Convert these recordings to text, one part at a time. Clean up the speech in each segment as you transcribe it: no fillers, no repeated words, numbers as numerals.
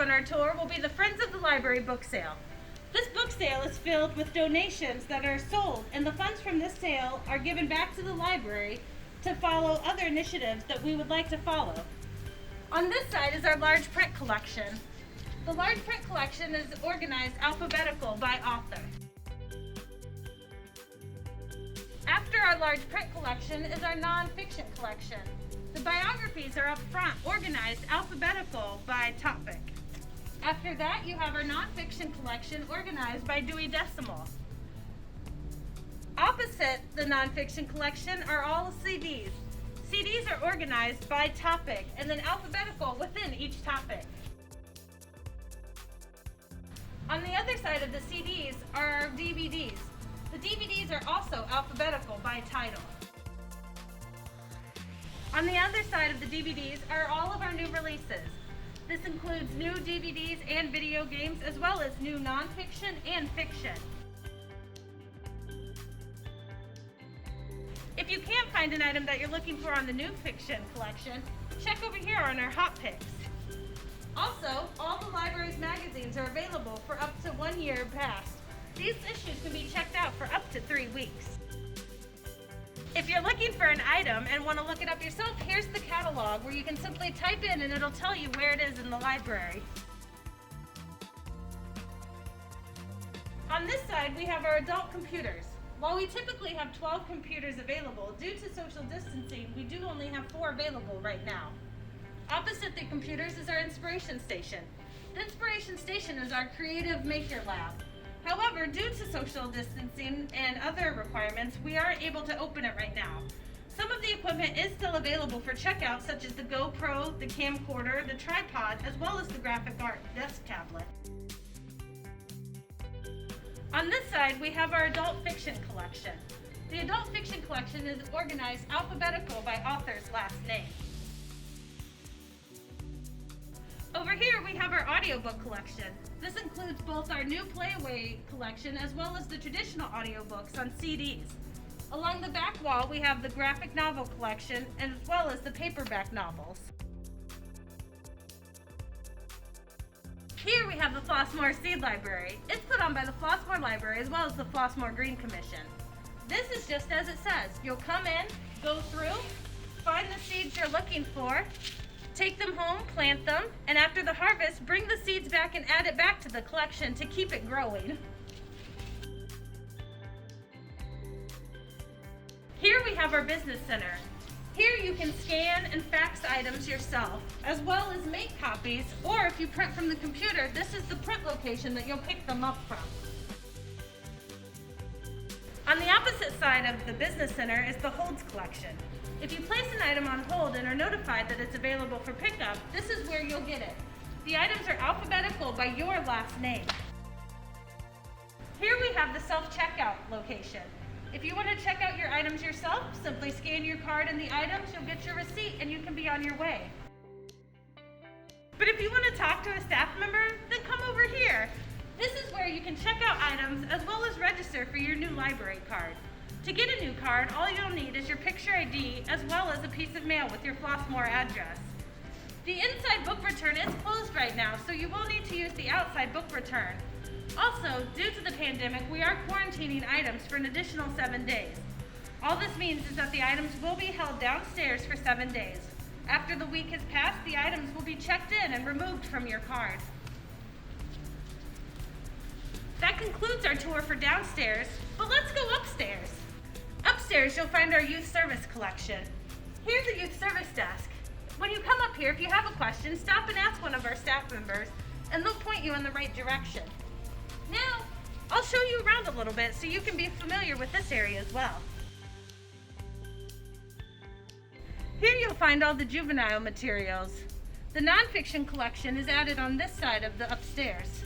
on our tour will be the Friends of the Library book sale. This book sale is filled with donations that are sold, and the funds from this sale are given back to the library to follow other initiatives that we would like to follow. On this side is our large print collection. The large print collection is organized alphabetical by author. After our large print collection is our nonfiction collection. The biographies are up front, organized alphabetical by topic. After that, you have our nonfiction collection organized by Dewey Decimal. Opposite the nonfiction collection are all CDs. CDs are organized by topic and then alphabetical within each topic. On the other side of the CDs are our DVDs. The DVDs are also alphabetical by title. On the other side of the DVDs are all of our new releases. This includes new DVDs and video games, as well as new nonfiction and fiction. If you can't find an item that you're looking for on the new fiction collection, check over here on our hot picks. Also, all the library's magazines are available for up to 1 year past. These issues can be checked out for up to 3 weeks. If you're looking for an item and want to look it up yourself, here's the catalog where you can simply type in and it'll tell you where it is in the library. On this side, we have our adult computers. While we typically have 12 computers available, due to social distancing, we do only have 4 available right now. Opposite the computers is our Inspiration Station. The Inspiration Station is our creative maker lab. However, due to social distancing and other requirements, we aren't able to open it right now. Some of the equipment is still available for checkout, such as the GoPro, the camcorder, the tripod, as well as the graphic art desk tablet. On this side, we have our adult fiction collection. The adult fiction collection is organized alphabetical by author's last name. Over here we have our audiobook collection. This includes both our new Playaway collection as well as the traditional audiobooks on CDs. Along the back wall we have the graphic novel collection as well as the paperback novels. Here we have the Flossmoor Seed Library. It's put on by the Flossmoor Library as well as the Flossmoor Green Commission. This is just as it says. You'll come in, go through, find the seeds you're looking for, take them home, plant them, and after the harvest, bring the seeds back and add it back to the collection to keep it growing. Here we have our business center. Here you can scan and fax items yourself, as well as make copies, or if you print from the computer, this is the print location that you'll pick them up from. On the opposite side of the business center is the holds collection. If you place an item on hold and are notified that it's available for pickup, this is where you'll get it. The items are alphabetical by your last name. Here we have the self-checkout location. If you want to check out your items yourself, simply scan your card and the items, you'll get your receipt and you can be on your way. But if you want to talk to a staff member, then come over here. This is where you can check out items as well as register for your new library card. To get a new card, all you'll need is your picture ID as well as a piece of mail with your Flossmoor address. The inside book return is closed right now, so you will need to use the outside book return. Also, due to the pandemic, we are quarantining items for an additional 7 days. All this means is that the items will be held downstairs for 7 days. After the week has passed, the items will be checked in and removed from your card. That concludes our tour for downstairs, but let's go upstairs. Upstairs, you'll find our youth service collection. Here's the youth service desk. When you come up here, if you have a question, stop and ask one of our staff members, and they'll point you in the right direction. Now, I'll show you around a little bit so you can be familiar with this area as well. Here you'll find all the juvenile materials. The nonfiction collection is added on this side of the upstairs.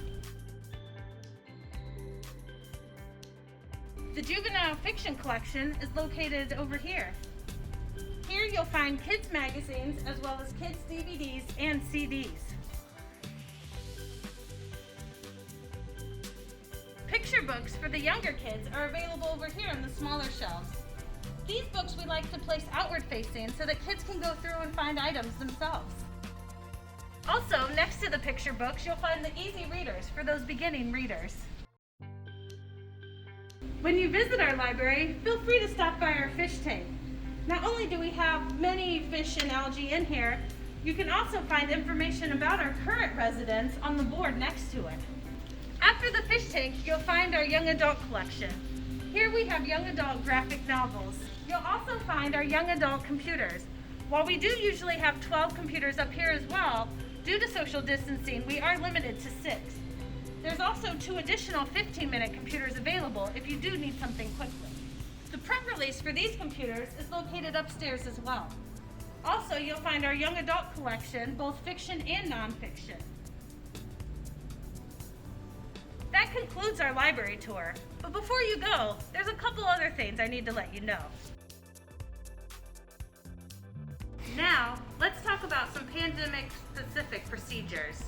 The Juvenile Fiction collection is located over here. Here you'll find kids magazines as well as kids DVDs and CDs. Picture books for the younger kids are available over here on the smaller shelves. These books we like to place outward facing so that kids can go through and find items themselves. Also, next to the picture books, you'll find the easy readers for those beginning readers. When you visit our library, feel free to stop by our fish tank. Not only do we have many fish and algae in here, you can also find information about our current residents on the board next to it. After the fish tank, you'll find our young adult collection. Here we have young adult graphic novels. You'll also find our young adult computers. While we do usually have 12 computers up here as well, due to social distancing, we are limited to 6. There's also 2 additional 15-minute computers available if you do need something quickly. The print release for these computers is located upstairs as well. Also, you'll find our young adult collection, both fiction and nonfiction. That concludes our library tour. But before you go, there's a couple other things I need to let you know. Now, let's talk about some pandemic-specific procedures.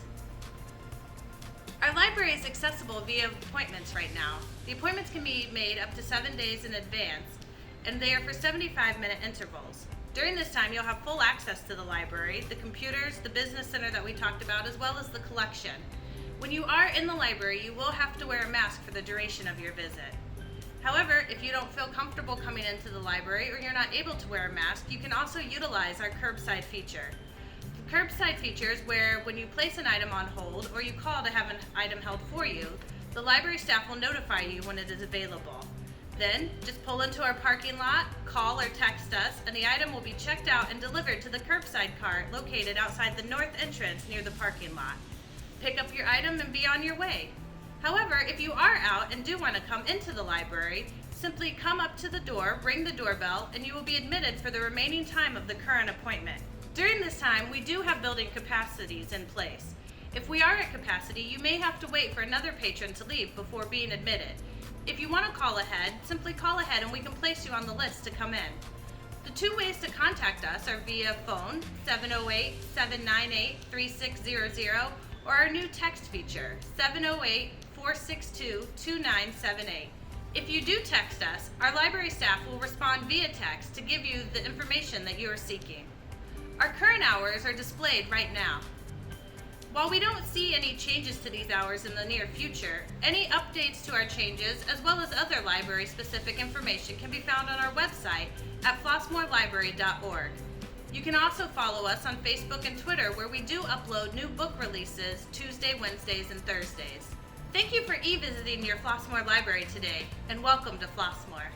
Our library is accessible via appointments right now. The appointments can be made up to 7 days in advance, and they are for 75-minute intervals. During this time, you'll have full access to the library, the computers, the business center that we talked about, as well as the collection. When you are in the library, you will have to wear a mask for the duration of your visit. However, if you don't feel comfortable coming into the library or you're not able to wear a mask, you can also utilize our curbside feature. The curbside feature is where when you place an item on hold or you call to have an item held for you, the library staff will notify you when it is available. Then, just pull into our parking lot, call or text us, and the item will be checked out and delivered to the curbside cart located outside the north entrance near the parking lot. Pick up your item and be on your way. However, if you are out and do want to come into the library, simply come up to the door, ring the doorbell, and you will be admitted for the remaining time of the current appointment. During this time, we do have building capacities in place. If we are at capacity, you may have to wait for another patron to leave before being admitted. If you want to call ahead, simply call ahead and we can place you on the list to come in. The 2 ways to contact us are via phone, 708-798-3600, or our new text feature, 708-462-2978. If you do text us, our library staff will respond via text to give you the information that you are seeking. Our current hours are displayed right now. While we don't see any changes to these hours in the near future, any updates to our changes, as well as other library-specific information, can be found on our website at flossmoorlibrary.org. You can also follow us on Facebook and Twitter, where we do upload new book releases Tuesday, Wednesdays, and Thursdays. Thank you for e-visiting your Flossmoor library today, and welcome to Flossmoor.